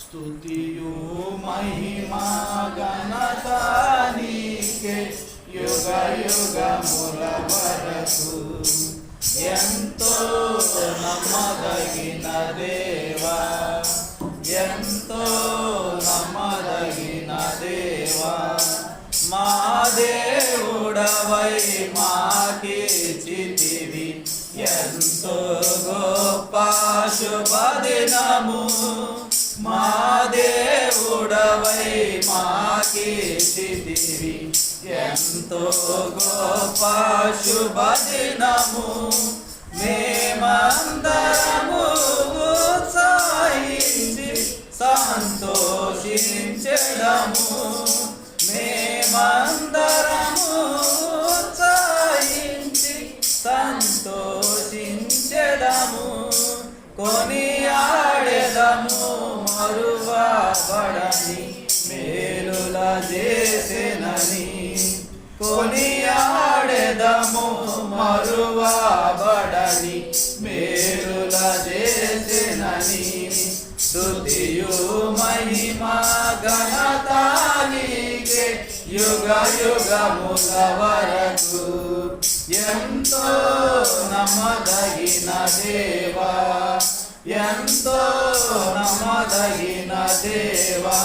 స్తుతియు మహిమా ఘనత నీకే యుగ యుగముల వరకు. ఎంతో నమ్మదగిన దేవా, ఎంతో నమ్మదగిన దేవా, మా దేవుడవై మాకిచ్చితివి ఎంతో గొప్ప శుభదినము. మా దేవుడవై మాకిచ్చితివి ఎంతో గొప్ప శుభదినము. మేమందరము ఉత్సాహించి సంతోషించెదము. మేమందరము ఉత్సాహించి సంతోషించెదము. కొనియాడెదము మరువబడని మేలుల చేసెనని. కొనియాడెదము మరువబడని మేలుల చేసెనని. స్తుతియు మహిమా ఘనత నీకే యుగ యుగముల వరకు. ఎంతో నమ్మదగిన దేవా, ఎంతో నమ్మదగిన దేవా,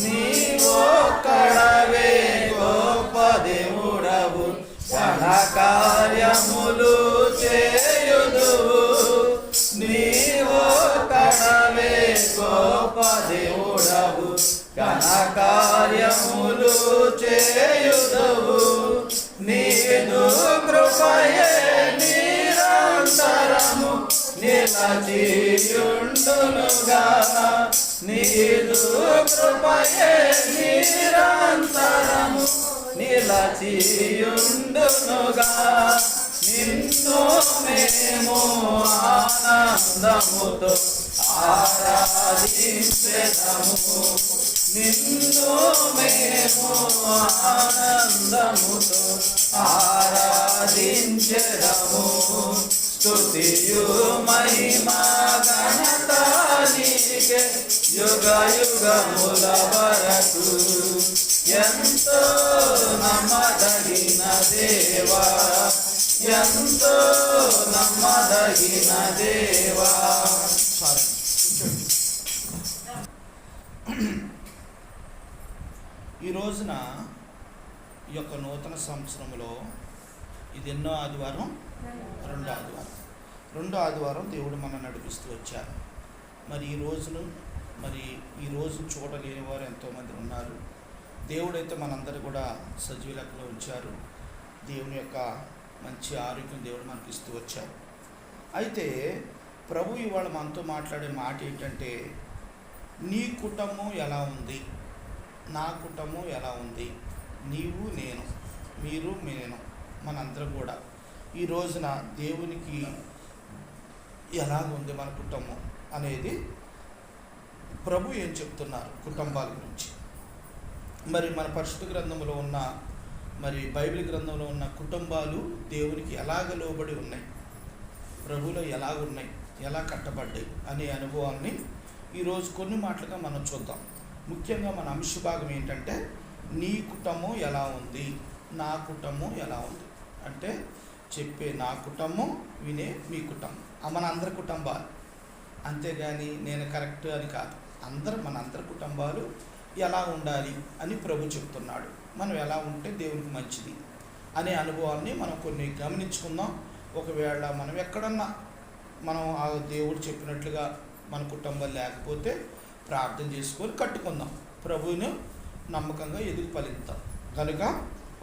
నీవొక్కడవే గొప్ప దేవుడవు. ఘనకార్యములు చేయుదువు. నీవొక్కడవే గొప్ప దేవుడవు. ఘనకార్యములు చేయుదువు. నీదు కృపయే నిరంతరము నిలచియుండునుగా. నీదు కృపయే నిరంతరము నిలచియుండునుగా. నిన్ను మేము ఆనందముతో ఆరాధించెదము. నిన్ను మేము ఆనందముతో ఆరాధించెదము. స్తుతియు మహిమా ఘనత నీకే యుగ యుగముల వరకు. ఎంతో నమ్మదగిన దేవా, ఎంతో నమ్మదగిన దేవా. ఈ రోజున ఈ యొక్క నూతన సంవత్సరంలో ఇది ఎన్నో ఆదివారం? రెండో ఆదివారం దేవుడు మనం నడిపిస్తూ వచ్చారు. మరి ఈ రోజు చూడలేని వారు ఎంతోమంది ఉన్నారు. దేవుడైతే మనందరూ కూడా సజీవ లెక్కలో ఉంచారు. దేవుని యొక్క మంచి ఆరోగ్యం దేవుడు మనకి ఇస్తూ వచ్చారు. అయితే ప్రభు ఇవాళ మనతో మాట్లాడే మాట ఏంటంటే, నీ కుటుంబం ఎలా ఉంది, నా కుటుంబం ఎలా ఉంది, నీవు నేను, మీరు నేను, మనందరం కూడా ఈ రోజున దేవునికి ఎలాగుంది మన కుటుంబం అనేది ప్రభు ఏం చెప్తున్నారు కుటుంబాల గురించి. మరి మన పరిశుద్ధ గ్రంథంలో ఉన్న, మరి బైబిల్ గ్రంథంలో ఉన్న కుటుంబాలు దేవునికి ఎలాగ లోబడి ఉన్నాయి, ప్రభులో ఎలాగున్నాయి, ఎలా కట్టబడ్డాయి అనే అనుభవాన్ని ఈరోజు కొన్ని మాటలుగా మనం చూద్దాం. ముఖ్యంగా మన అంశ భాగం ఏంటంటే, నీ కుటుంబం ఎలా ఉంది, నా కుటుంబం ఎలా ఉంది. అంటే చెప్పే నా కుటుంబం, వినే మీ కుటుంబం, మన అందరి కుటుంబాలు. అంతేగాని నేను కరెక్ట్ అని కాదు. మన అందరి కుటుంబాలు ఎలా ఉండాలి అని ప్రభు చెప్తున్నాడు. మనం ఎలా ఉంటే దేవునికి మంచిది అనే అనుభవాన్ని మనం కొన్ని గమనించుకుందాం. ఒకవేళ మనం ఎక్కడన్నా మనం ఆ దేవుడు చెప్పినట్లుగా మన కుటుంబం లేకపోతే ప్రార్థన చేసుకొని కట్టుకుందాం, ప్రభువును నమ్మకంగా ఎదుగు ఫలిద్దాం. కనుక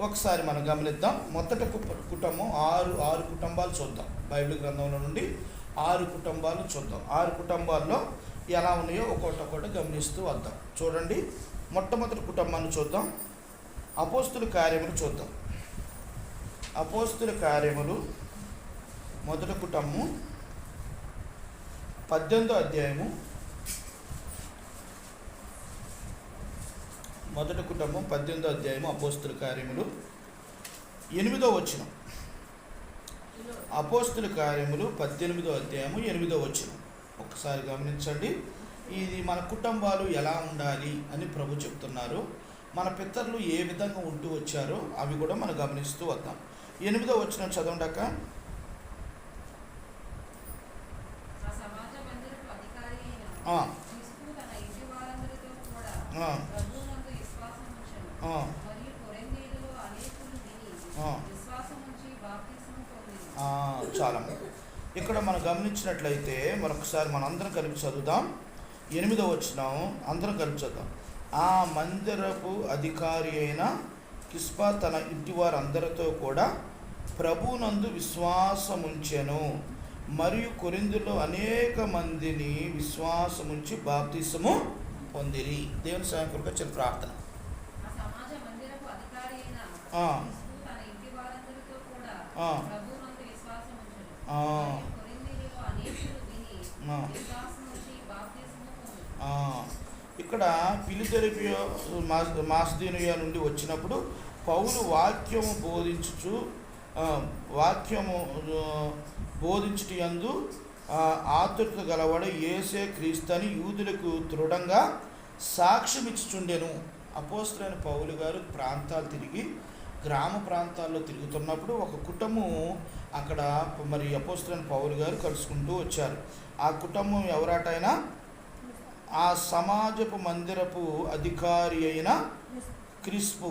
ఒకసారి మనం గమనిద్దాం. మొదటి కుటుంబం ఆరు కుటుంబాలు చూద్దాం. బైబిల్ గ్రంథంలో నుండి 6 కుటుంబాలు చూద్దాం. 6 కుటుంబాల్లో ఎలా ఉన్నాయో ఒక్కొక్కటి గమనిస్తూ వద్దాం. చూడండి, మొట్టమొదటి కుటుంబాన్ని చూద్దాం. అపోస్తుల కార్యములు చూద్దాం. అపోస్తుల కార్యములు మొదటి కుటుంబం 18వ అధ్యాయము. మొదటి కుటుంబం 18వ అధ్యాయము అపోస్తుల కార్యములు 8వ వచనం. అపోస్తుల కార్యములు 18వ అధ్యాయము 8వ వచనం. ఒకసారి గమనించండి. ఇది మన కుటుంబాలు ఎలా ఉండాలి అని ప్రభు చెప్తున్నారు. మన పితరులు ఏ విధంగా ఉంటూ వచ్చారో అవి కూడా మనం గమనిస్తూ వద్దాం. 8వ వచనం చదవండాక. చాలా ఇక్కడ మనం గమనించినట్లయితే మరొకసారి మనం అందరం కలిపి చదువుదాం. 8వ వచనం అందరం కలిపి చదువుదాం. ఆ మందిరపు అధికారి అయిన కిస్పా తన ఇంటి వారందరితో కూడా ప్రభువునందు విశ్వాసముంచెను, మరియు కొరింథీయులో అనేక మందిని విశ్వాసముంచి బాప్తిసము పొందిరి. దేవుని సహాయం కొరకు చిన్న ప్రార్థన. ఇక్కడ ఫిలదెల్ఫియా మాసిదోనియా నుండి వచ్చినప్పుడు పౌలు వాక్యము బోధించుట యందు ఆతురత గలవాడు యేసే క్రీస్తని యూదులకు దృఢంగా సాక్ష్యం ఇచ్చుచుండెను. అపోస్తలుడైన పౌలు గారు గ్రామ ప్రాంతాల్లో తిరుగుతున్నప్పుడు ఒక కుటుంబం అక్కడ మరి అపోస్తలుడైన పౌలు గారు కలుసుకుంటూ వచ్చారు. ఆ కుటుంబం ఎవరాటైనా ఆ సమాజపు మందిరపు అధికారి అయిన క్రిస్పు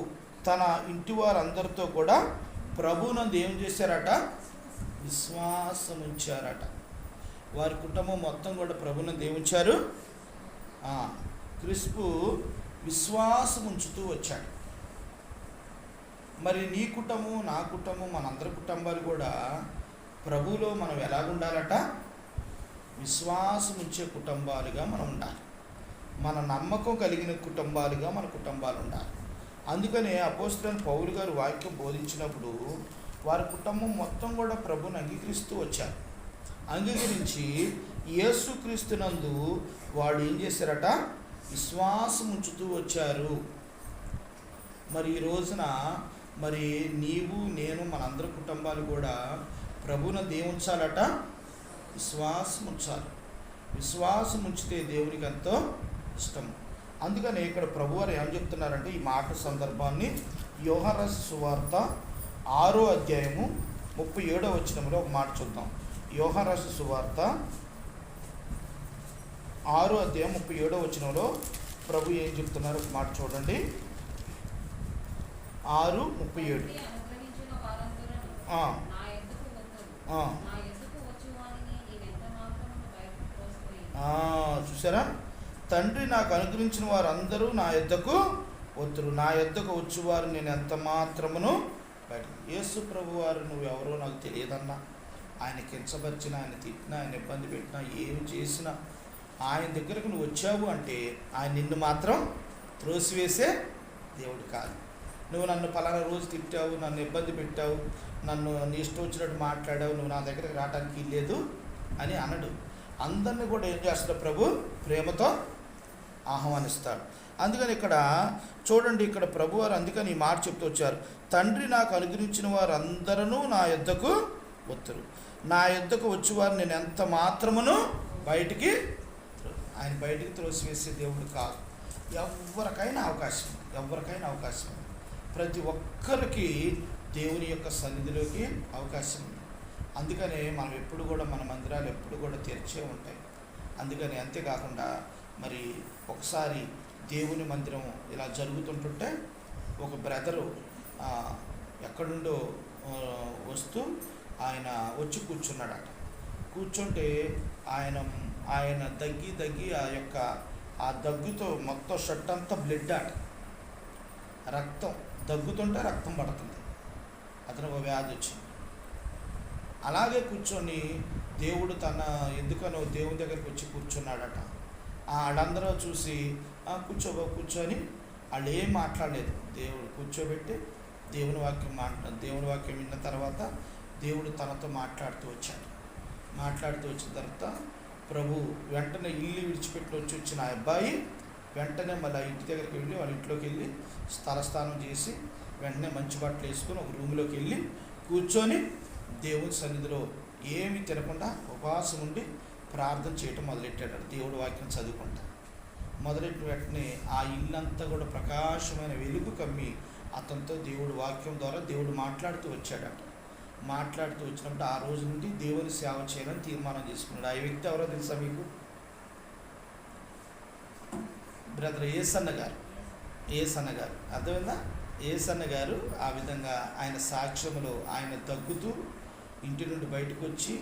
తన ఇంటి వారందరితో కూడా ప్రభువునందు ఏం చేశారట? విశ్వాసం ఉంచారట. వారి కుటుంబం మొత్తం కూడా ప్రభువునందు ఏముంచారు? క్రిస్పు విశ్వాసం ఉంచుతూ వచ్చాడు. మరి నీ కుటుంబం, నా కుటుంబం, మనందరి కుటుంబాలు కూడా ప్రభువులో మనం ఎలాగుండాలట? విశ్వాసం ఉంచే కుటుంబాలుగా మనం ఉండాలి. మన నమ్మకం కలిగిన కుటుంబాలుగా మన కుటుంబాలు ఉండాలి. అందుకనే అపోస్తలుడైన పౌలు గారు వాక్యం బోధించినప్పుడు వారి కుటుంబం మొత్తం కూడా ప్రభువుని అంగీకరిస్తూ వచ్చారు. అంగీకరించి యేసుక్రీస్తునందు వాడు ఏం చేశారట? విశ్వాసం ఉంచుతూ వచ్చారు. మరి ఈ రోజున మరి నీవు, నేను, మనందరి కుటుంబాలు కూడా ప్రభువుని ఏముంచాలట? విశ్వాసం ఉంచాలి. విశ్వాసం ఉంచితే దేవునికి ఎంతో ఇష్టం. అందుకని ఇక్కడ ప్రభువారు ఏం చెప్తున్నారంటే ఈ మాట సందర్భాన్ని యోహాను రాసిన సువార్త 6వ అధ్యాయము 37వ వచనంలో ఒక మాట చూద్దాం. యోహాను రాసిన సువార్త 6వ అధ్యాయం 37వ వచనంలో ప్రభు ఏం చెప్తున్నారు ఒక మాట చూడండి. 6:37. చూసారా? తండ్రి నాకు అనుగ్రహించిన వారందరూ నా యొద్దకు వత్తురు, నా యొద్దకు వచ్చేవారు నేను ఎంత మాత్రమును బయట. యేసు ప్రభు వారు నువ్వెవరో నాకు తెలియదన్నా, ఆయన కించపరిచినా, ఆయన తిట్టినా, ఆయన ఇబ్బంది పెట్టినా, ఏమి చేసినా ఆయన దగ్గరకు నువ్వు వచ్చావు అంటే ఆయన నిన్ను మాత్రం త్రోసివేసే దేవుడు కాదు. నువ్వు నన్ను పలానా రోజు తిట్టావు, నన్ను ఇబ్బంది పెట్టావు, నన్ను నీ ఇష్టం వచ్చినట్టు మాట్లాడావు, నువ్వు నా దగ్గరికి రావడానికి లేదు అని అనడు. అందరినీ కూడా ఏం చేస్తాడు? ప్రభు ప్రేమతో ఆహ్వానిస్తాడు. అందుకని ఇక్కడ చూడండి, ఇక్కడ ప్రభు వారు అందుకని ఈ మాట చెప్తూ వచ్చారు. తండ్రి నాకు అనుగ్రహించిన వారు అందరూ నా యొద్దకు వత్తురు, నా యొద్దకు వచ్చేవారు నేను ఎంత మాత్రమును బయటికి, ఆయన బయటికి త్రోసివేసే దేవుడు కాదు. ఎవరికైనా అవకాశం ప్రతి ఒక్కరికి దేవుని యొక్క సన్నిధిలోకి అవకాశం ఉంది. అందుకనే మనం ఎప్పుడు కూడా మన మందిరాలు ఎప్పుడు కూడా తెరిచే ఉంటాయి. అందుకని అంతేకాకుండా మరి ఒకసారి దేవుని మందిరం ఇలా జరుగుతుంటుంటే ఒక బ్రదరు ఎక్కడుండో వస్తూ ఆయన వచ్చి కూర్చున్నాడట. కూర్చుంటే ఆయన దగ్గి ఆ దగ్గుతో మొత్తం షర్ట్ అంతా బ్లడ్ అట, రక్తం, దగ్గుతుంటే రక్తం పడుతుంది. అతను ఒక వ్యాధి వచ్చింది. అలాగే కూర్చొని దేవుడు ఎందుకనో దేవుని దగ్గరికి వచ్చి కూర్చున్నాడట. వాళ్ళందరూ చూసి కూర్చొని వాళ్ళు ఏం మాట్లాడలేదు. దేవుడు కూర్చోబెట్టి దేవుని వాక్యం విన్న తర్వాత దేవుడు తనతో మాట్లాడుతూ వచ్చిన తర్వాత ప్రభు వెంటనే ఇల్లు విడిచిపెట్టి వచ్చిన ఆ అబ్బాయి వెంటనే మళ్ళీ ఇంటి దగ్గరికి వెళ్ళి వాళ్ళ ఇంట్లోకి వెళ్ళి స్థలస్నానం చేసి వెంటనే మంచి బట్టలు వేసుకొని ఒక రూమ్లోకి వెళ్ళి కూర్చొని దేవుని సన్నిధిలో ఏమి తినకుండా ఉపవాసం ఉండి ప్రార్థన చేయటం మొదలెట్టాడు. దేవుడి వాక్యం చదువుకుంటా మొదలెట్టిన వెంటనే ఆ ఇల్లంతా కూడా ప్రకాశమైన వెలుగు కమ్మి అతనితో దేవుడి వాక్యం ద్వారా దేవుడు మాట్లాడుతూ వచ్చాడట. మాట్లాడుతూ వచ్చినప్పుడు ఆ రోజు నుండి దేవుని సేవ చేయాలని తీర్మానం చేసుకున్నాడు. ఆ వ్యక్తి ఎవరో తెలుసా మీకు? బ్రదర్ ఏసన్న గారు. అర్థమైందా? ఏసన్న గారు ఆ విధంగా ఆయన సాక్ష్యములో ఆయన దగ్గుతూ ఇంటి నుండి బయటకు వచ్చి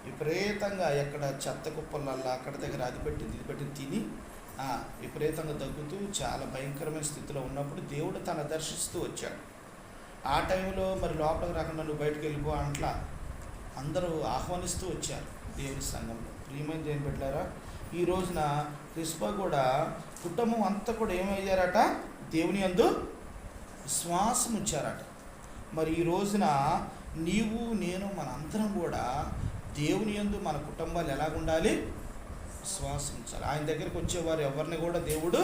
విపరీతంగా ఎక్కడ చెత్త కుప్పలల్లా అక్కడ దగ్గర అది పెట్టి తిని విపరీతంగా దగ్గుతూ చాలా భయంకరమైన స్థితిలో ఉన్నప్పుడు దేవుడు తన దర్శిస్తూ వచ్చాడు. ఆ టైంలో మరి లోపలికి రాకుండా నువ్వు బయటకు వెళ్ళిపో అంట్లా అందరూ ఆహ్వానిస్తూ వచ్చారు దేవుని సంఘంలో. ప్రియమైన దేవుని బిడ్డలారా, ఈ రోజున క్రిస్పా కూడా కుటుంబం అంతా కూడా ఏమయ్యారట? దేవుని యందు విశ్వాసం ఉంచారట. మరి ఈ రోజున నీవు నేను మనందరం కూడా దేవుని యందు మన కుటుంబాలు ఎలాగుండాలి? విశ్వాసం ఉంచాలి. ఆయన దగ్గరికి వచ్చేవారు ఎవరిని కూడా దేవుడు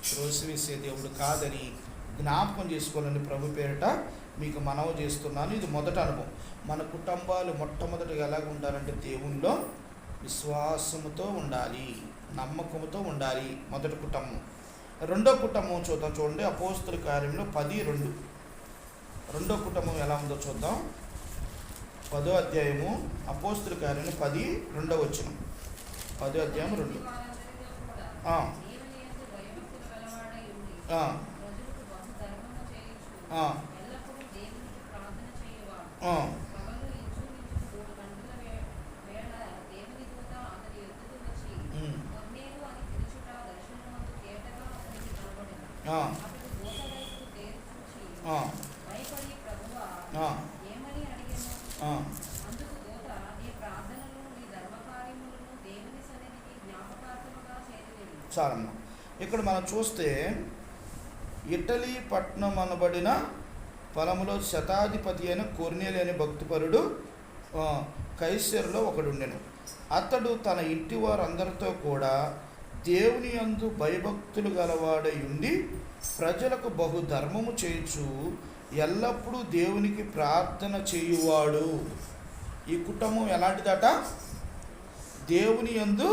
త్రోసివేసే దేవుడు కాదని జ్ఞాపకం చేసుకోవాలని ప్రభు పేరిట మీకు మనవి చేస్తున్నాను. ఇది మొదటి అనుభవం. మన కుటుంబాలు మొట్టమొదటిగా ఎలాగ ఉండాలంటే దేవునిలో విశ్వాసముతో ఉండాలి, నమ్మకంతో ఉండాలి. మొదటి కుటుంబం. రెండో కుటుంబం చూడండి. అపోస్తుల కార్యంలో 10:2. రెండో కుటుంబం ఎలా ఉందో చూద్దాం. 10వ అధ్యాయము అపోస్తుల కార్యంలో 10:2. 10వ అధ్యాయం 2. చాలమ్మ. ఇక్కడ మనం చూస్తే ఇటలీ పట్టణం అనబడిన పొలములో శతాధిపతి అయిన కొర్నేలి అనే భక్తిపరుడు కైసరులో ఒకడుండెను. అతడు తన ఇంటి వారందరితో కూడా దేవుని యందు భయభక్తులు గలవాడై ఉండి ప్రజలకు బహుధర్మము చేయుచు ఎల్లప్పుడూ దేవునికి ప్రార్థన చేయువాడు. ఈ కుటుంబం ఎలాంటిదట? దేవుని యందు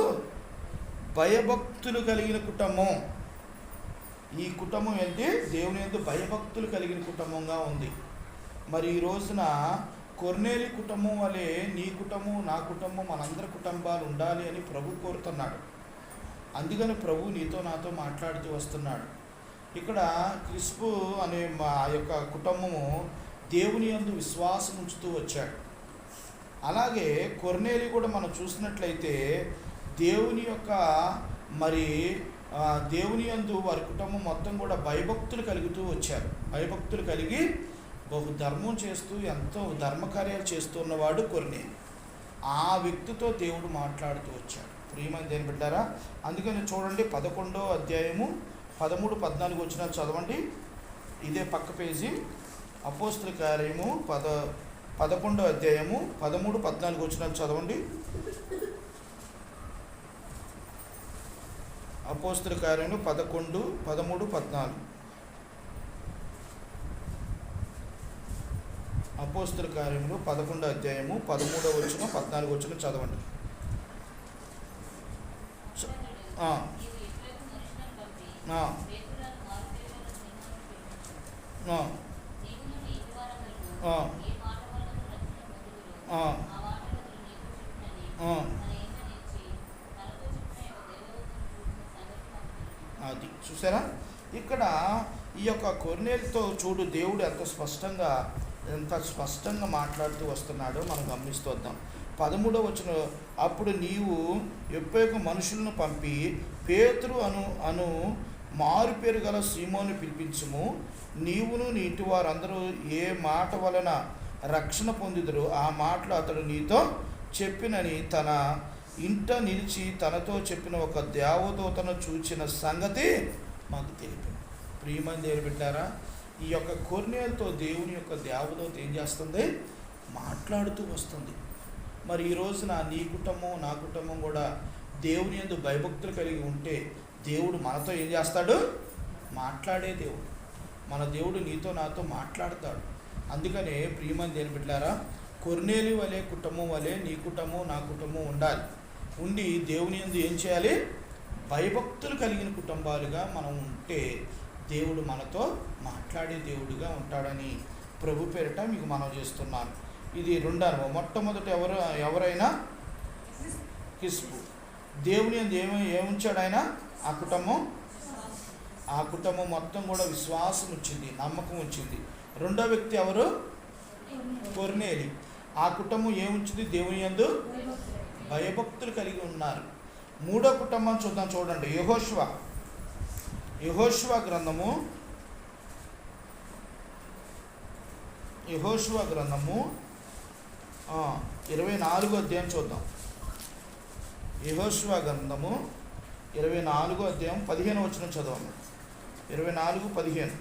భయభక్తులు కలిగిన కుటుంబం. ఈ కుటుంబం ఏంటి? దేవుని యందు భయభక్తులు కలిగిన కుటుంబంగా ఉంది. మరి ఈ రోజున కొర్నేలి కుటుంబం వలె నీ కుటుంబం, నా కుటుంబం, మనందరి కుటుంబాలు ఉండాలి అని ప్రభు కోరుతున్నాడు. అందుకని ప్రభు నీతో నాతో మాట్లాడుతూ వస్తున్నాడు. ఇక్కడ క్రిస్పు అనే మా యొక్క కుటుంబము దేవుని యందు విశ్వాసం ఉంచుతూ వచ్చాడు. అలాగే కొర్నేలి కూడా మనం చూసినట్లయితే దేవుని యొక్క మరి దేవుని యందు వారి కుటుంబం మొత్తం కూడా భయభక్తులు కలుగుతూ వచ్చారు. భయభక్తులు కలిగి బహుధర్మం చేస్తూ ఎంతో ధర్మకార్యాలు చేస్తున్నవాడు కొర్నేలి. ఆ వ్యక్తితో దేవుడు మాట్లాడుతూ వచ్చాడు. ప్రియమైన దేవుని బిడ్డారా, అందుకని చూడండి 11వ అధ్యాయము 13-14 వచనాలు చదవండి. ఇదే పక్క పేజీ. అపోస్తుల కార్యము 11వ అధ్యాయము 13-14 వచనాలు చదవండి. అపోస్తుల కార్యము 11, 13, 14. అపోస్తుల కార్యములు 11వ అధ్యాయము 13వ వచనం 14వ వచనం చదవండి. అది చూసారా? ఇక్కడ ఈ యొక్క కొర్నేలితో చూడు దేవుడు ఎంత స్పష్టంగా మాట్లాడుతూ వస్తున్నాడో మనం గమనిస్తూ వద్దాం. 13వ వచనం, అప్పుడు నీవు యొప్పేకు మనుషులను పంపి పేతురు అను మారు పేరు గల సీమోను పిలిపించుము. నీవును నీ ఇంటి వారందరూ ఏ మాట వలన రక్షణ పొందిదురు ఆ మాటలు అతడు నీతో చెప్పినని తన ఇంట నిలిచి తనతో చెప్పిన ఒక దేవదూతను చూచిన సంగతి మాకు తెలిపింది. ప్రియమైన దేవుని బిడ్డారా, ఈ యొక్క కొర్నేలితో దేవుని యొక్క దేవదూత ఏం చేస్తుంది? మాట్లాడుతూ వస్తుంది. మరి ఈ రోజున నీ కుటుంబం, నా కుటుంబం కూడా దేవుని యందు భయభక్తులు కలిగి ఉంటే దేవుడు మనతో ఏం చేస్తాడు? మాట్లాడే దేవుడు. మన దేవుడు నీతో నాతో మాట్లాడతాడు. అందుకనే ప్రియమైన దేవుని బిడ్డలారా, కొర్నేలి వలె కుటుంబం వలె నీ కుటుంబం, నా కుటుంబం ఉండాలి. ఉండి దేవుని యందు ఏం చేయాలి? భయభక్తులు కలిగిన కుటుంబాలుగా మనం ఉంటే దేవుడు మనతో మాట్లాడే దేవుడిగా ఉంటాడని ప్రభు పేరిట మీకు మనం చేస్తున్నాను. ఇది రెండో అనుభవం. మొట్టమొదట ఎవరైనా హిస్బు దేవుని యందు ఏముంచాడు ఆయన? ఆ కుటుంబం మొత్తం కూడా విశ్వాసం వచ్చింది, నమ్మకం వచ్చింది. రెండో వ్యక్తి ఎవరు? కొర్నేలి. ఆ కుటుంబం ఏముంచింది? దేవుని యందు భయభక్తులు కలిగి ఉన్నారు. మూడో కుటుంబం చూద్దాం, చూడండి. యెహోషువ గ్రంథము 24వ అధ్యాయం చూద్దాం. యెహోషువ గ్రంథము 24వ అధ్యాయం 15వ వచనం చదవండి. 24:15.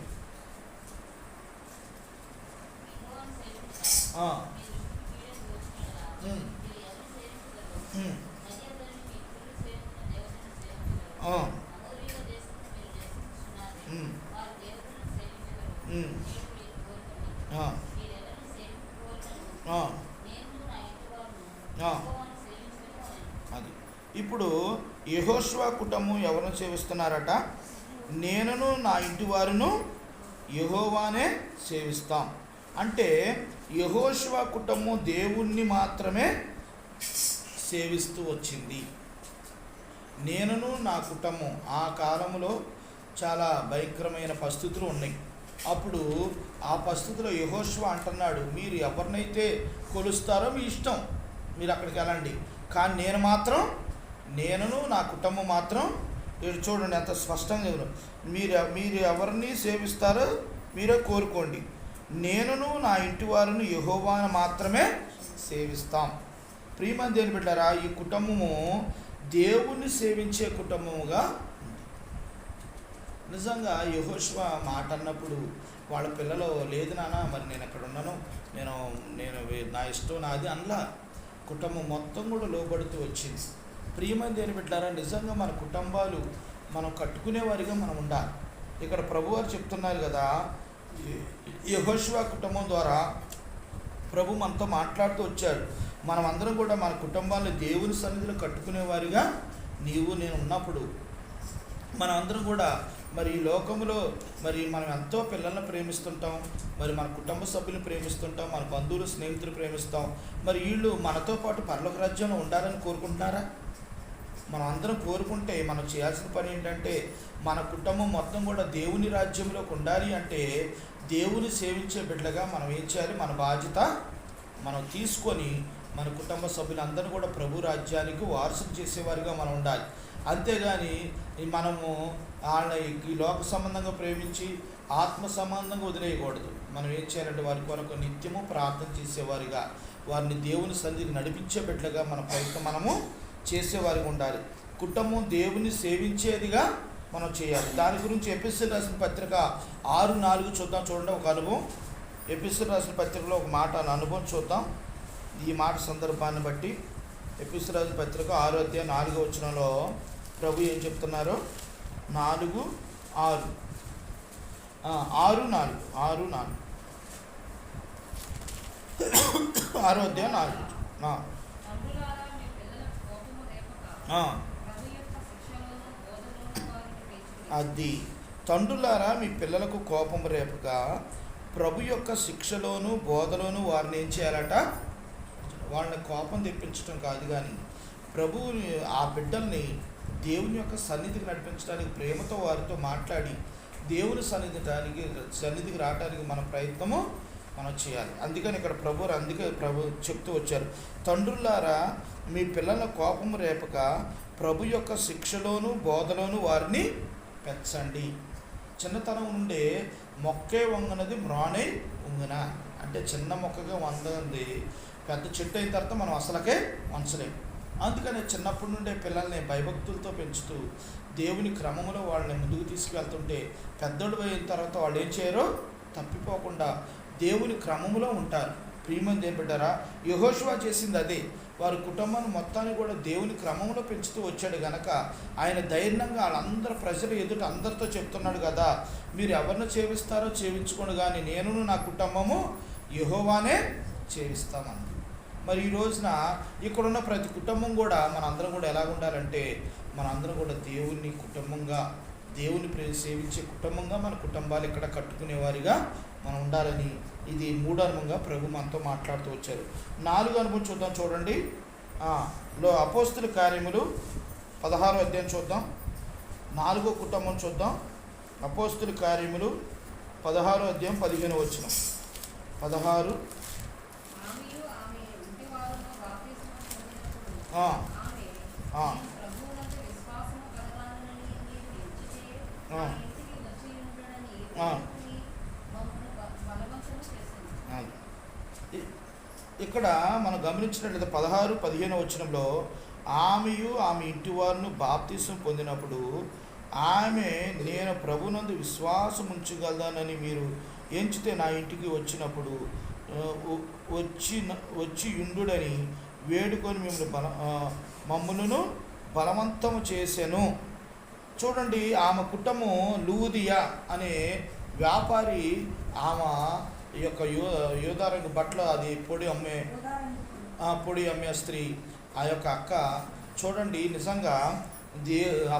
అది ఇప్పుడు యెహోషువ కుటుంబం ఎవరిని సేవిస్తున్నారట? నేనును నా ఇంటి వారును యెహోవానే సేవిస్తాం. అంటే యెహోషువ కుటుంబం దేవుణ్ణి మాత్రమే సేవిస్తూ వచ్చింది. నేనును నా కుటుంబం. ఆ కాలంలో చాలా భయంకరమైన పరిస్థితులు ఉన్నాయి. అప్పుడు ఆ పరిస్థితిలో యెహోషువ అంటున్నాడు, మీరు ఎవరినైతే కొలుస్తారో మీ ఇష్టం, మీరు అక్కడికి వెళ్ళండి, కానీ నేనును నా కుటుంబం మాత్రం, మీరు చూడండి ఎంత స్పష్టంగా మీరు ఎవరిని సేవిస్తారో మీరే కోరుకోండి, నేనును నా ఇంటి వారిని యెహోవాను మాత్రమే సేవిస్తాం. ప్రియమైన దేవుని బిడ్డలారా, ఈ కుటుంబము దేవుణ్ణి సేవించే కుటుంబముగా నిజంగా యెహోషువ మాట అన్నప్పుడు వాళ్ళ పిల్లలు, లేదు నాన్న, మరి నేను ఎక్కడ ఉన్నాను, నేను నా ఇష్టం నాది అనలా. కుటుంబం మొత్తం కూడా లోబడుతూ వచ్చింది. ప్రియమైన దేవుని బిడ్డలారా, నిజంగా మన కుటుంబాలు మనం కట్టుకునేవారిగా మనం ఉండాలి. ఇక్కడ ప్రభువారు చెప్తున్నారు కదా, యెహోషువ కుటుంబం ద్వారా ప్రభు మనతో మాట్లాడుతూ వచ్చాడు. మనం అందరం కూడా మన కుటుంబాన్ని దేవుని సన్నిధిలో కట్టుకునేవారిగా నీవు నేను ఉన్నప్పుడు మనం అందరం కూడా మరి ఈ లోకంలో మరి మనం ఎంతో పిల్లల్ని ప్రేమిస్తుంటాం, మరి మన కుటుంబ సభ్యులను ప్రేమిస్తుంటాం, మన బంధువులు స్నేహితులు ప్రేమిస్తాం. మరి వీళ్ళు మనతో పాటు పరలోక రాజ్యంలో ఉండాలని కోరుకుంటున్నారా? మనం అందరం కోరుకుంటే మనం చేయాల్సిన పని ఏంటంటే మన కుటుంబం మొత్తం కూడా దేవుని రాజ్యంలోకి ఉండాలి. అంటే దేవుని సేవించే బిడ్డగా మనం ఏం చేయాలి? మన బాధ్యత మనం తీసుకొని మన కుటుంబ సభ్యులందరూ కూడా ప్రభు రాజ్యానికి వారసులు చేసేవారిగా మనం ఉండాలి. అంతేగాని మనము వాళ్ళని ఈ లోక సంబంధంగా ప్రేమించి ఆత్మ సంబంధంగా వదిలేయకూడదు. మనం ఏం చేయాలంటే వారి కొరకు నిత్యము ప్రార్థన చేసేవారిగా, వారిని దేవుని సన్నిధికి నడిపించే బిడ్డగా మన ప్రయత్నం మనము చేసేవారిగా ఉండాలి. కుటుంబం దేవుని సేవించేదిగా మనం చేయాలి. దాని గురించి ఎపిసోడ్ రాసిన పత్రిక 6:4 చూద్దాం. చూడండి ఒక అనుభవం. ఎపిసోడ్ రాసిన పత్రికలో ఒక మాట అనుభవం చూద్దాం. ఈ మాట సందర్భాన్ని బట్టి ఎపిసోడ్ రాసిన పత్రిక 6వ అధ్యాయం 4వ వచనంలో ప్రభు ఏం చెప్తున్నారో 4:6 6వ అధ్యాయం 4. అది తండ్రులారా మీ పిల్లలకు కోపము రేపక ప్రభు యొక్క శిక్షలోను బోధలోను వారిని ఏం చేయాలట? వాళ్ళని కోపం తెప్పించడం కాదు, కానీ ప్రభువుని ఆ బిడ్డల్ని దేవుని యొక్క సన్నిధికి నడిపించడానికి ప్రేమతో వారితో మాట్లాడి దేవుని సన్నిధికి రావడానికి మన ప్రయత్నము మనం చేయాలి. అందుకని ఇక్కడ ప్రభు చెప్తూ వచ్చారు, తండ్రులారా మీ పిల్లల కోపము రేపక ప్రభు యొక్క శిక్షలోను బోధలోను వారిని పెంచండి. చిన్నతనం నుండే మొక్కే వంగనది మ్రాణై వంగున, అంటే చిన్న మొక్కగా వంగంది పెద్ద చెట్టు అయిన తర్వాత మనం అసలకే వంచలేము. అందుకని చిన్నప్పటి నుండే పిల్లల్ని భయభక్తులతో పెంచుతూ దేవుని క్రమంలో వాళ్ళని ముందుకు తీసుకువెళ్తుంటే పెద్దోడు అయిన తర్వాత వాళ్ళు ఏం చేయరో తప్పిపోకుండా దేవుని క్రమంలో ఉంటారు. ప్రియమైన దేవుని బిడ్డలారా, యెహోషువ చేసింది అదే. వారి కుటుంబాన్ని మొత్తాన్ని కూడా దేవుని క్రమంలో పెంచుతూ వచ్చాడు గనక ఆయన ధైర్యంగా వాళ్ళందరూ ప్రజలు ఎదుట అందరితో చెప్తున్నాడు కదా, మీరు ఎవరిని సేవిస్తారో సేవించుకోండి, కానీ నేనును నా కుటుంబము యెహోవానే సేవిస్తామని. మరి ఈ రోజున ఇక్కడున్న ప్రతి కుటుంబం కూడా మనందరం కూడా ఎలాగ ఉండాలంటే మనందరం కూడా దేవుని కుటుంబంగా, దేవుని సేవించే కుటుంబంగా మన కుటుంబాలు ఇక్కడ కట్టుకునేవారిగా మనం ఉండాలని ఇది 3వ అనుభవంగా ప్రభు మనతో మాట్లాడుతూ వచ్చారు. 4వ అనుభవం చూద్దాం. చూడండి, అపోస్తుల కార్యములు 16వ అధ్యాయం చూద్దాం. 4వ కుటుంబం చూద్దాం. అపోస్తుల కార్యములు 16వ అధ్యాయం 15వ వచనం. 16 ఇక్కడ మనం గమనించినట్లయితే 16-15 వచనంలో ఆమెయు ఆమె ఇంటి వారును బాప్తిసం పొందినప్పుడు ఆమె నేను ప్రభునందు విశ్వాసం ఉంచగలదానని మీరు ఎంచితే నా ఇంటికి వచ్చినప్పుడు వచ్చి యుండుడని వేడుకొని మమ్మలను బలవంతము చేసెను. చూడండి, ఆమె కుటుంబం లూదియా అనే వ్యాపారి, ఆమె ఈ యొక్క యూదారంగు బట్టలు అది పొడి అమ్మే స్త్రీ, ఆ యొక్క అక్క. చూడండి, నిజంగా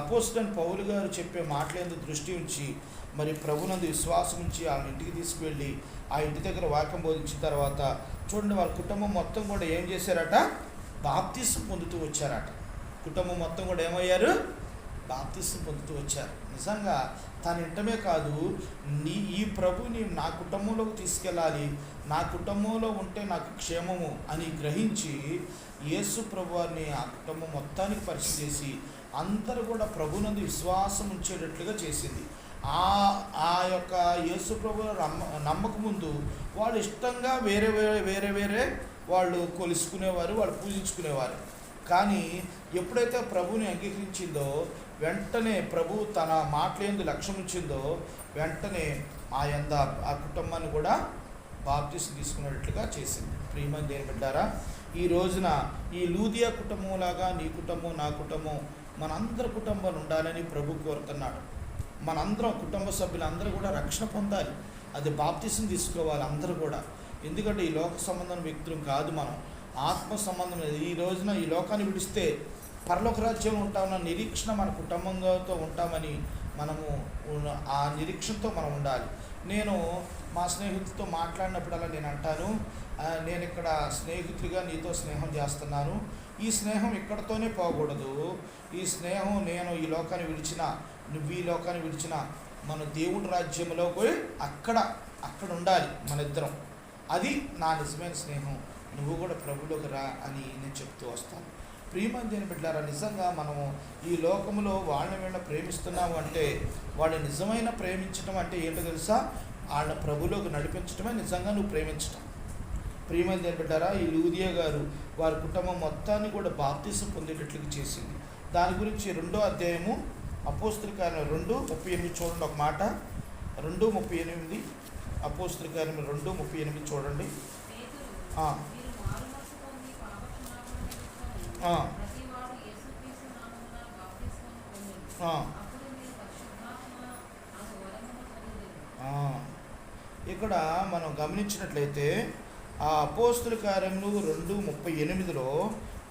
అపోస్తలుడైన పౌలు గారు చెప్పే మాటలందు దృష్టి ఉంచి మరి ప్రభునందు విశ్వాసం ఉంచి ఆమె ఇంటికి తీసుకువెళ్ళి ఆ ఇంటి దగ్గర వాక్యం బోధించిన తర్వాత చూడండి, వాళ్ళ కుటుంబం మొత్తం కూడా ఏం చేశారట? బాప్తిసం పొందుతూ వచ్చారట. కుటుంబం మొత్తం కూడా ఏమయ్యారు? బాప్తిసం పొందుతూ వచ్చారు. నిజంగా తన ఇంటమే కాదు, ఈ ప్రభుని నా కుటుంబంలోకి తీసుకెళ్ళాలి, నా కుటుంబంలో ఉంటే నాకు క్షేమము అని గ్రహించి యేసు ప్రభు వారిని ఆ కుటుంబం మొత్తానికి పరిచయం చేసి అందరూ కూడా ప్రభునందు విశ్వాసం ఉంచేటట్లుగా చేసింది. ఆ యొక్క యేసు ప్రభు నమ్మకముందు వాళ్ళు ఇష్టంగా వేరే వాళ్ళు కొలుసుకునేవారు, వాళ్ళు పూజించుకునేవారు. కానీ ఎప్పుడైతే ప్రభుని అంగీకరించిందో వెంటనే ప్రభు తన మాటలందు లక్ష్యం ఉంచిందో వెంటనే ఆ కుటుంబాన్ని కూడా బాప్తిసం తీసుకునేటట్లుగా చేసింది. ప్రియమైన దేవుని బిడ్డారా, ఈ రోజున ఈ లూదియా కుటుంబంలాగా నీ కుటుంబం, నా కుటుంబం, మనందరి కుటుంబాలు ఉండాలని ప్రభు కోరుతున్నాడు. మనందరం కుటుంబ సభ్యులందరూ కూడా రక్షణ పొందాలి. అది బాప్తిసం తీసుకోవాలి అందరూ కూడా. ఎందుకంటే ఈ లోక సంబంధం వ్యక్తులు కాదు, మనం ఆత్మ సంబంధం. ఈ రోజున ఈ లోకాన్ని విడిస్తే పరలోక రాజ్యంలో ఉంటామన్న నిరీక్షణ మన కుటుంబంతో ఉంటామని మనము ఆ నిరీక్షణతో మనం ఉండాలి. నేను మా స్నేహితులతో మాట్లాడినప్పుడల్లా నేను అంటాను, నేను ఇక్కడ స్నేహితుడిగా నీతో స్నేహం చేస్తున్నాను, ఈ స్నేహం ఇక్కడతోనే పోకూడదు. ఈ స్నేహం నేను ఈ లోకాన్ని విడిచిన, నువ్వు ఈ లోకాన్ని విడిచిన, మన దేవుడి రాజ్యంలో పోయి అక్కడ ఉండాలి మన ఇద్దరం. అది నా నిజమైన స్నేహం. నువ్వు కూడా ప్రభులోకి రా అని నేను చెప్తూ వస్తాను. ప్రియమైన దేవుని బిడ్డలారా, నిజంగా మనము ఈ లోకంలో వీళ్ళని ప్రేమిస్తున్నాము అంటే వాడిని నిజమైన ప్రేమించడం అంటే ఏంటో తెలుసా? వాళ్ళ ప్రభులోకి నడిపించడమే నిజంగా నువ్వు ప్రేమించడం. ప్రియమైన దేవుని బిడ్డలారా, ఈ లూదియా గారు వారి కుటుంబం మొత్తాన్ని కూడా బాప్తిసం పొందేటట్లుగా చేసింది. దాని గురించి 2వ అధ్యాయము అపోస్తుల కార్యం 2:38 చూడండి ఒక మాట. 2:38 అపోస్తుల కార్యం 2:38 చూడండి. ఇక్కడ మనం గమనించినట్లయితే ఆ అపోస్తుల కార్యములు 2:38లో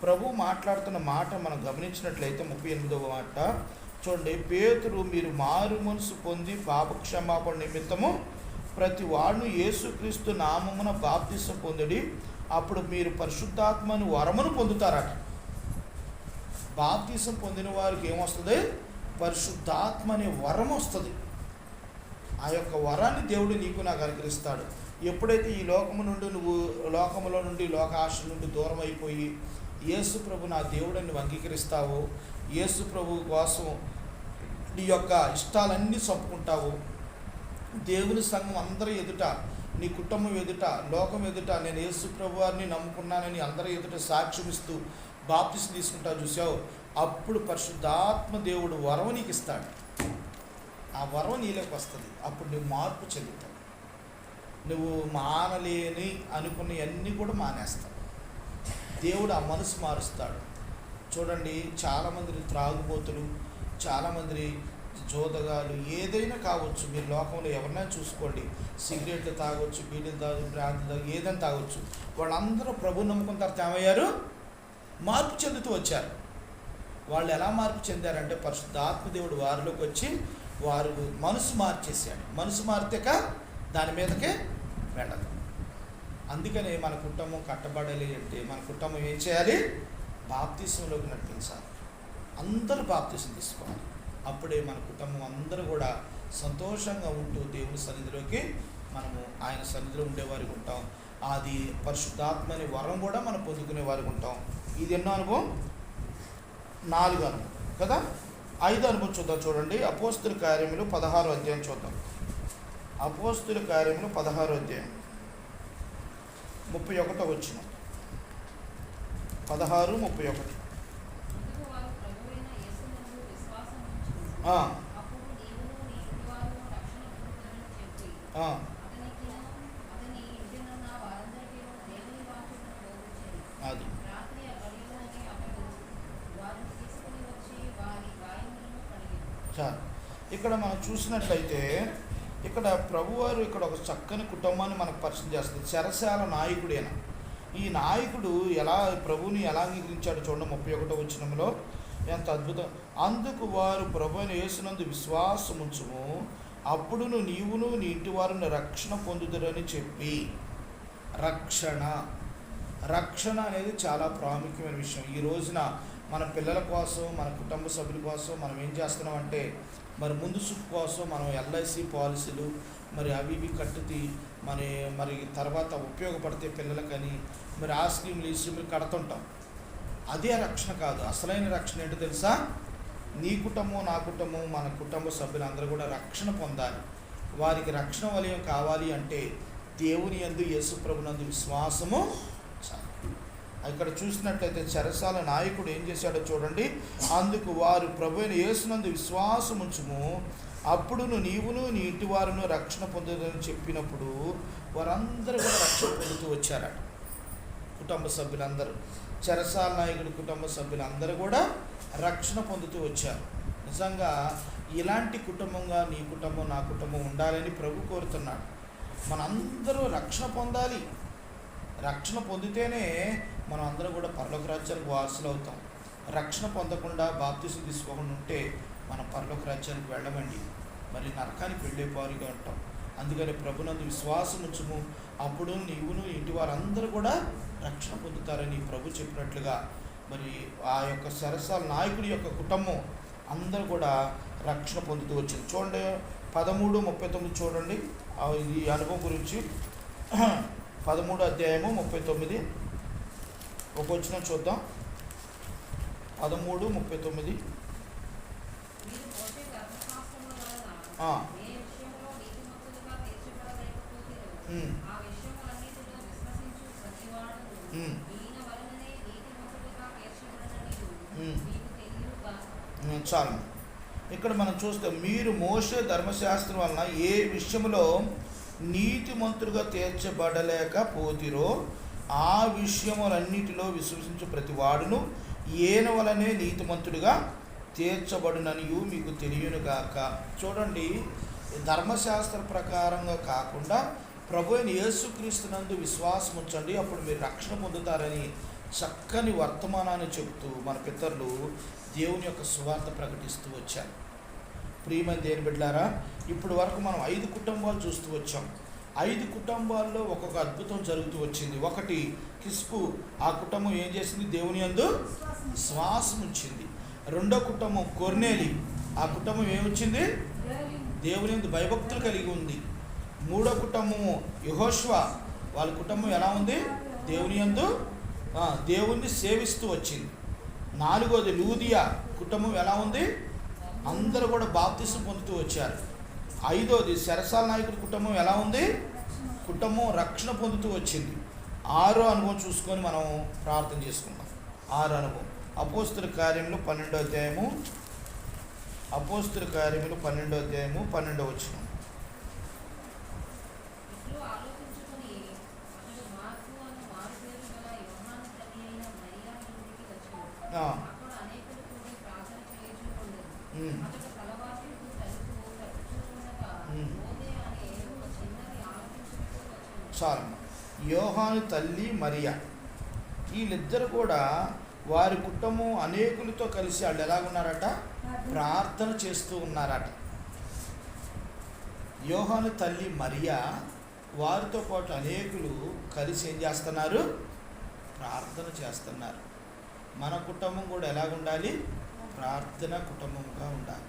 ప్రభు మాట్లాడుతున్న మాట మనం గమనించినట్లయితే 38వ మాట చూడండి. పేతురు మీరు మారు మనసు పొంది పాపక్షమాపణ నిమిత్తము ప్రతి వాడును యేసుక్రీస్తు నామమున బాప్తిసం పొందుడి, అప్పుడు మీరు పరిశుద్ధాత్మను వరమును పొందుతారట. బాప్తిసం పొందిన వారికి ఏమొస్తుంది? పరిశుద్ధాత్మ అనే వరం వస్తుంది. ఆ యొక్క వరాన్ని దేవుడు నీకు నాకు అనుగ్రహిస్తాడు. ఎప్పుడైతే ఈ లోకము నుండి నువ్వు లోకములో నుండి లోక ఆశ నుండి దూరం అయిపోయి యేసు ప్రభు నా దేవుడిని నువ్వు అంగీకరిస్తావో, యేసు ప్రభు కోసం నీ యొక్క ఇష్టాలన్నీ చంపుకుంటావు, దేవుని సంఘం అందరి ఎదుట, నీ కుటుంబం ఎదుట, లోకం ఎదుట నేను యేసు ప్రభు వారిని నమ్ముకున్నానని అందరి ఎదుట సాక్ష్యం ఇస్తూ బాప్తిసం తీసుకుంటావు చూసావు, అప్పుడు పరిశుద్ధాత్మ దేవుడు వరం నీకు ఇస్తాడు. ఆ వరం నీలోకి వస్తుంది. అప్పుడు నువ్వు మార్పు చెందుతావు. నువ్వు మానలేని అనుకున్నవన్నీ కూడా మానేస్తావు. దేవుడు ఆ మనసు మారుస్తాడు. చూడండి, చాలామంది త్రాగుబోతులు, చాలామంది జోదగాలు ఏదైనా కావచ్చు, మీరు లోకంలో ఎవరినైనా చూసుకోండి, సిగరెట్లు తాగొచ్చు, బీడీలు తాగొచ్చు, బ్రాండ్లు తాగొచ్చు, ఏదైనా తాగొచ్చు, వాళ్ళందరూ ప్రభు నమ్ముకున్న తర్వాత ఏమయ్యారు? మార్పు చెందుతూ వచ్చారు. వాళ్ళు ఎలా మార్పు చెందారంటే పరిశుద్ధాత్మ దేవుడు వారిలోకి వచ్చి వారు మనసు మార్చేసాడు. మనసు మారితేక దాని మీదకే వెళ్ళదు. అందుకనే మన కుటుంబం కట్టబడాలి అంటే మన కుటుంబం ఏం చేయాలి? బాప్తిసంలోకి నడిపించాలి. అందరూ బాప్తిసం తీసుకోవాలి. అప్పుడే మన కుటుంబం అందరూ కూడా సంతోషంగా ఉంటూ దేవుని సన్నిధిలోకి మనము ఆయన సన్నిధిలో ఉండేవారికి ఉంటాం. అది పరిశుద్ధాత్మని వరం కూడా మనం పొందుకునే వారికి ఉంటాం. ఇది ఎన్నో అనుభవం? 4 అనుభవం కదా. 5 అనుభవం చూద్దాం. చూడండి, అపోస్తుల కార్యములు 16వ అధ్యాయం చూద్దాం. అపోస్తుల కార్యములు 16వ అధ్యాయం 31వ వచనం. 16:31. అది ఇక్కడ మనం చూసినట్లయితే ఇక్కడ ప్రభువారు ఇక్కడ ఒక చక్కని కుటుంబాన్ని మనకు పరిచయం చేస్తుంది. చెరసాల నాయకుడైన ఈ నాయకుడు ఎలా ప్రభువుని ఎలా అంగీకరించాడు చూడండి. 31వ వచనంలో ఎంత అద్భుతం. అందుకు వారు ప్రభువుని యేసునందు విశ్వాసముంచుము, అప్పుడును నీవును నీ ఇంటి వారిని రక్షణ పొందుదురని చెప్పి. రక్షణ అనేది చాలా ప్రాముఖ్యమైన విషయం. ఈ రోజున మన పిల్లల కోసం, మన కుటుంబ సభ్యుల కోసం మనం ఏం చేస్తున్నామంటే మరి ముందు చూపు కోసం మనం ఎల్ఐసి పాలసీలు మరి అవి ఇవి కట్టుతీ మరి తర్వాత ఉపయోగపడితే పిల్లలకని మరి ఆ స్కీమ్లు ఈ స్కీమ్లు కడుతుంటాం. అదే రక్షణ కాదు. అసలైన రక్షణ ఏంటో తెలుసా? నీ కుటుంబం, నా కుటుంబం, మన కుటుంబ సభ్యులందరూ కూడా రక్షణ పొందాలి. వారికి రక్షణ వలయం కావాలి అంటే దేవుని యందు యేసు ప్రభునందు విశ్వాసము. ఇక్కడ చూసినట్లయితే చెరసాల నాయకుడు ఏం చేశాడో చూడండి. అందుకు వారు ప్రభువైన యేసునందు విశ్వాసం ఉంచుము, అప్పుడును నీవును నీ ఇంటి వారును రక్షణ పొందుదని చెప్పినప్పుడు వారందరూ కూడా రక్షణ పొందుతూ వచ్చారట. కుటుంబ సభ్యులందరూ, చెరసాల నాయకుడి కుటుంబ సభ్యులందరూ కూడా రక్షణ పొందుతూ వచ్చారు. నిజంగా ఇలాంటి కుటుంబంగా నీ కుటుంబం, నా కుటుంబం ఉండాలని ప్రభు కోరుతున్నాడు. మనందరూ రక్షణ పొందాలి. రక్షణ పొందితేనే మనం అందరం కూడా పరలోక రాజ్యానికి వారసులు అవుతాం. రక్షణ పొందకుండా బాప్తిసం తీసుకోకుండా ఉంటే మనం పరలోక రాజ్యానికి వెళ్ళమండి, మరి నరకానికి వెళ్ళేవారిగా ఉంటాం. అందుకని ప్రభునందు విశ్వాసం ఉంచుము, అప్పుడు నీవును ఇంటి వారందరూ కూడా రక్షణ పొందుతారని ప్రభు చెప్పినట్లుగా మరి ఆ యొక్క సరసాల నాయకుడి యొక్క కుటుంబం అందరూ కూడా రక్షణ పొందుతూ వచ్చింది. చూడండి 13:39 చూడండి ఈ అనుభవం గురించి. 13వ అధ్యాయము 39 ఒక వచనం చూద్దాం. 13:39. చాలు. ఇక్కడ మనం చూస్తే మీరు మోషే ధర్మశాస్త్రం వలన ఏ విషయంలో నీతిమంతులుగా తీర్చబడలేకపోతిరో ఆ విషయములన్నిటిలో విశ్వసించు ప్రతి వాడును ఈయన వలనే నీతిమంతుడిగా తీర్చబడుననియు మీకు తెలియనుగాక. చూడండి, ధర్మశాస్త్ర ప్రకారంగా కాకుండా ప్రభు అయిన యేసుక్రీస్తునందు విశ్వాసం ఉంచండి, అప్పుడు మీరు రక్షణ పొందుతారని చక్కని వర్తమానాన్ని చెబుతూ మన పితరులు దేవుని యొక్క సువార్త ప్రకటిస్తూ వచ్చారు. ప్రియమైన దేవుని బిడ్డలారా, ఇప్పుడు వరకు మనం 5 కుటుంబాలు చూస్తూ వచ్చాం. 5 కుటుంబాల్లో ఒక్కొక్క అద్భుతం జరుగుతూ వచ్చింది. ఒకటి కిస్పు, ఆ కుటుంబం ఏం చేసింది? దేవుని యందు విశ్వాసం ఉంచింది. రెండో కుటుంబం కొర్నేలి, ఆ కుటుంబం ఏమొచ్చింది? దేవుని యందు భయభక్తులు కలిగి ఉంది. మూడో కుటుంబము యెహోషువ, వాళ్ళ కుటుంబం ఎలా ఉంది? దేవుని యందు దేవుణ్ణి సేవిస్తూ వచ్చింది. నాలుగోది లూదియా కుటుంబం ఎలా ఉంది? అందరూ కూడా బాప్తిసం పొందుతూ వచ్చారు. ఐదోది చెరసాల నాయకుడి కుటుంబం ఎలా ఉంది? కుటుంబం రక్షణ పొందుతూ వచ్చింది. 6వ అనుభవం చూసుకొని మనం ప్రార్థన చేసుకుందాం. 6వ అనుభవం అపోస్తుల కార్యములు 12వ అధ్యాయము. అపోస్తుల కార్యములు 12వ అధ్యాయము 12వ వచనం. చాలమ్మ. యోహాను తల్లి మరియా, వీళ్ళిద్దరు కూడా వారి కుటుంబం అనేకులతో కలిసి వాళ్ళు ఎలాగున్నారట? ప్రార్థన చేస్తూ ఉన్నారట. యోహాను తల్లి మరియా వారితో పాటు అనేకులు కలిసి ఏం చేస్తున్నారు? ప్రార్థన చేస్తున్నారు. మన కుటుంబం కూడా ఎలాగుండాలి? ప్రార్థన కుటుంబంగా ఉండాలి.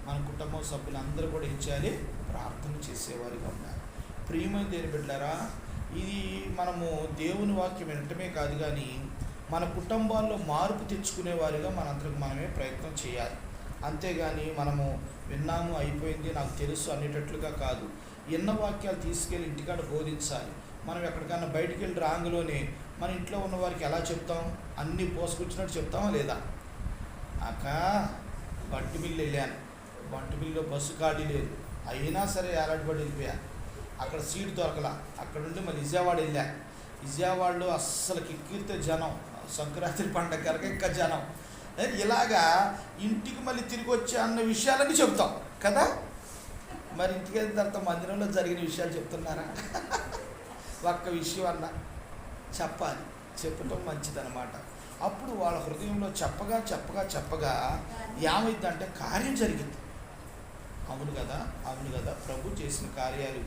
మన కుటుంబం సభ్యులందరూ కూడా ఏం చేయాలి? ప్రార్థన చేసేవారిగా ఉండాలి. ప్రియమైన దేవుని బిడ్డలారా, ఇది మనము దేవుని వాక్యం వినటమే కాదు కానీ మన కుటుంబాల్లో మార్పు తెచ్చుకునేవారిగా మనందరికి మనమే ప్రయత్నం చేయాలి. అంతేగాని మనము విన్నాము అయిపోయింది నాకు తెలుసు అనేటట్లుగా కాదు. ఎన్న వాక్యాలు తీసుకెళ్ళి ఇంటికాడ బోధించాలి. మనం ఎక్కడికన్నా బయటికి వెళ్ళి రాంగులోనే మన ఇంట్లో ఉన్న వారికి ఎలా చెప్తాం? అన్నీ పోసుకొచ్చినట్టు చెప్తామా లేదా? అక్క బంటి మిల్లు వెళ్ళాను, బంటి మిల్లులో బస్సు ఖాళీ లేదు, అయినా సరే ఏలాంటిపడి వెళ్ళిపోయా, అక్కడ సీటు దొరకలా, అక్కడ నుండి మళ్ళీ విజయవాడ వెళ్ళా, విజయవాడలో అస్సలు కిక్కిరితే జనం, సంక్రాంతి పండగ కనుక ఇంకా జనం, ఇలాగా ఇంటికి మళ్ళీ తిరిగి వచ్చే అన్న విషయాలన్నీ చెప్తాం కదా. మరి ఇంటికి వెళ్ళిన తర్వాత మందిరంలో జరిగిన విషయాలు చెప్తున్నారా? ఒక్క విషయం అన్న చెప్పాలి, చెప్పటం మంచిదన్నమాట. అప్పుడు వాళ్ళ హృదయంలో చెప్పగా చెప్పగా చెప్పగా ఏమైందంటే కార్యం జరిగింది. అవును కదా, అవును కదా, ప్రభు చేసిన కార్యాలు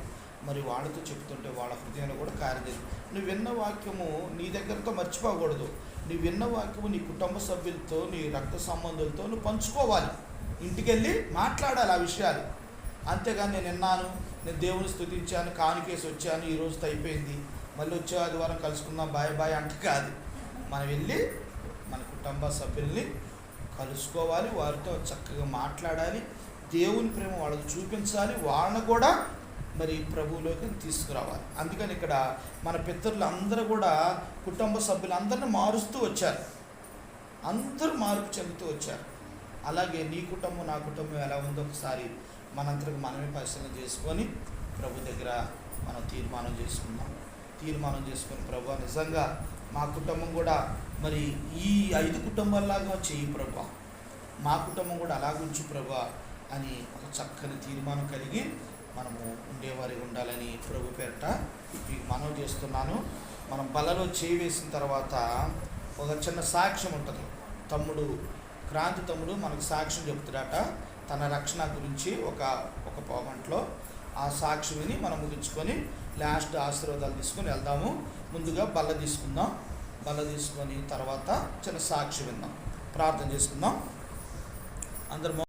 మరి వాళ్ళతో చెప్తుంటే వాళ్ళ హృదయంలో కూడా కార్యం జరిగింది. నువ్వు విన్న వాక్యము నీ దగ్గరతో మర్చిపోకూడదు. నువ్వు విన్న వాక్యము నీ కుటుంబ సభ్యులతో, నీ రక్త సంబంధులతో నువ్వు పంచుకోవాలి. ఇంటికి వెళ్ళి మాట్లాడాలి ఆ విషయాలు. అంతేగాని నేను విన్నాను, నేను దేవుని స్తుతించాను, కానుకేసి వచ్చాను, ఈ రోజుతో అయిపోయింది, మళ్ళీ వచ్చే ఆదివారం కలుసుకుందాం బాయ్ బాయ్ అంటే కాదు. మనం వెళ్ళి మన కుటుంబ సభ్యుల్ని కలుసుకోవాలి, వారితో చక్కగా మాట్లాడాలి, దేవుని ప్రేమ వాళ్ళకి చూపించాలి, వాళ్ళని కూడా మరి ప్రభువులోకి తీసుకురావాలి. అందుకని ఇక్కడ మన పితరులు అందరూ కూడా కుటుంబ సభ్యులందరినీ మారుస్తూ వచ్చారు, అందరూ మార్పు చెందుతూ వచ్చారు. అలాగే నీ కుటుంబం నా కుటుంబం ఎలా ఉందో ఒకసారి మనందరికి మనమే పరిశీలన చేసుకొని ప్రభు దగ్గర మనం తీర్మానం చేసుకొని ప్రభు నిజంగా మా కుటుంబం కూడా మరి ఈ 5 కుటుంబాల్లాగా చేయి ప్రభు, మా కుటుంబం కూడా అలాగుంచు ప్రభు అని ఒక చక్కని తీర్మానం కలిగి మనము ఉండేవారి ఉండాలని ప్రభు పేరట మీకు మనవి చేస్తున్నాను. మనం బలలో చేయి వేసిన తర్వాత ఒక చిన్న సాక్ష్యం ఉంటుంది. క్రాంతి తమ్ముడు మనకు సాక్ష్యం చెప్తాడట తన రక్షణ గురించి ఒక పావుగంటలో. ఆ సాక్ష్యం విని మనం ముగించుకొని లాస్ట్ ఆశీర్వాదాలు తీసుకొని వెళ్దాము. ముందుగా బల్ల తీసుకొని తర్వాత చిన్న సాక్ష్యం విందాం, ప్రార్థన చేసుకుందాం అందరం.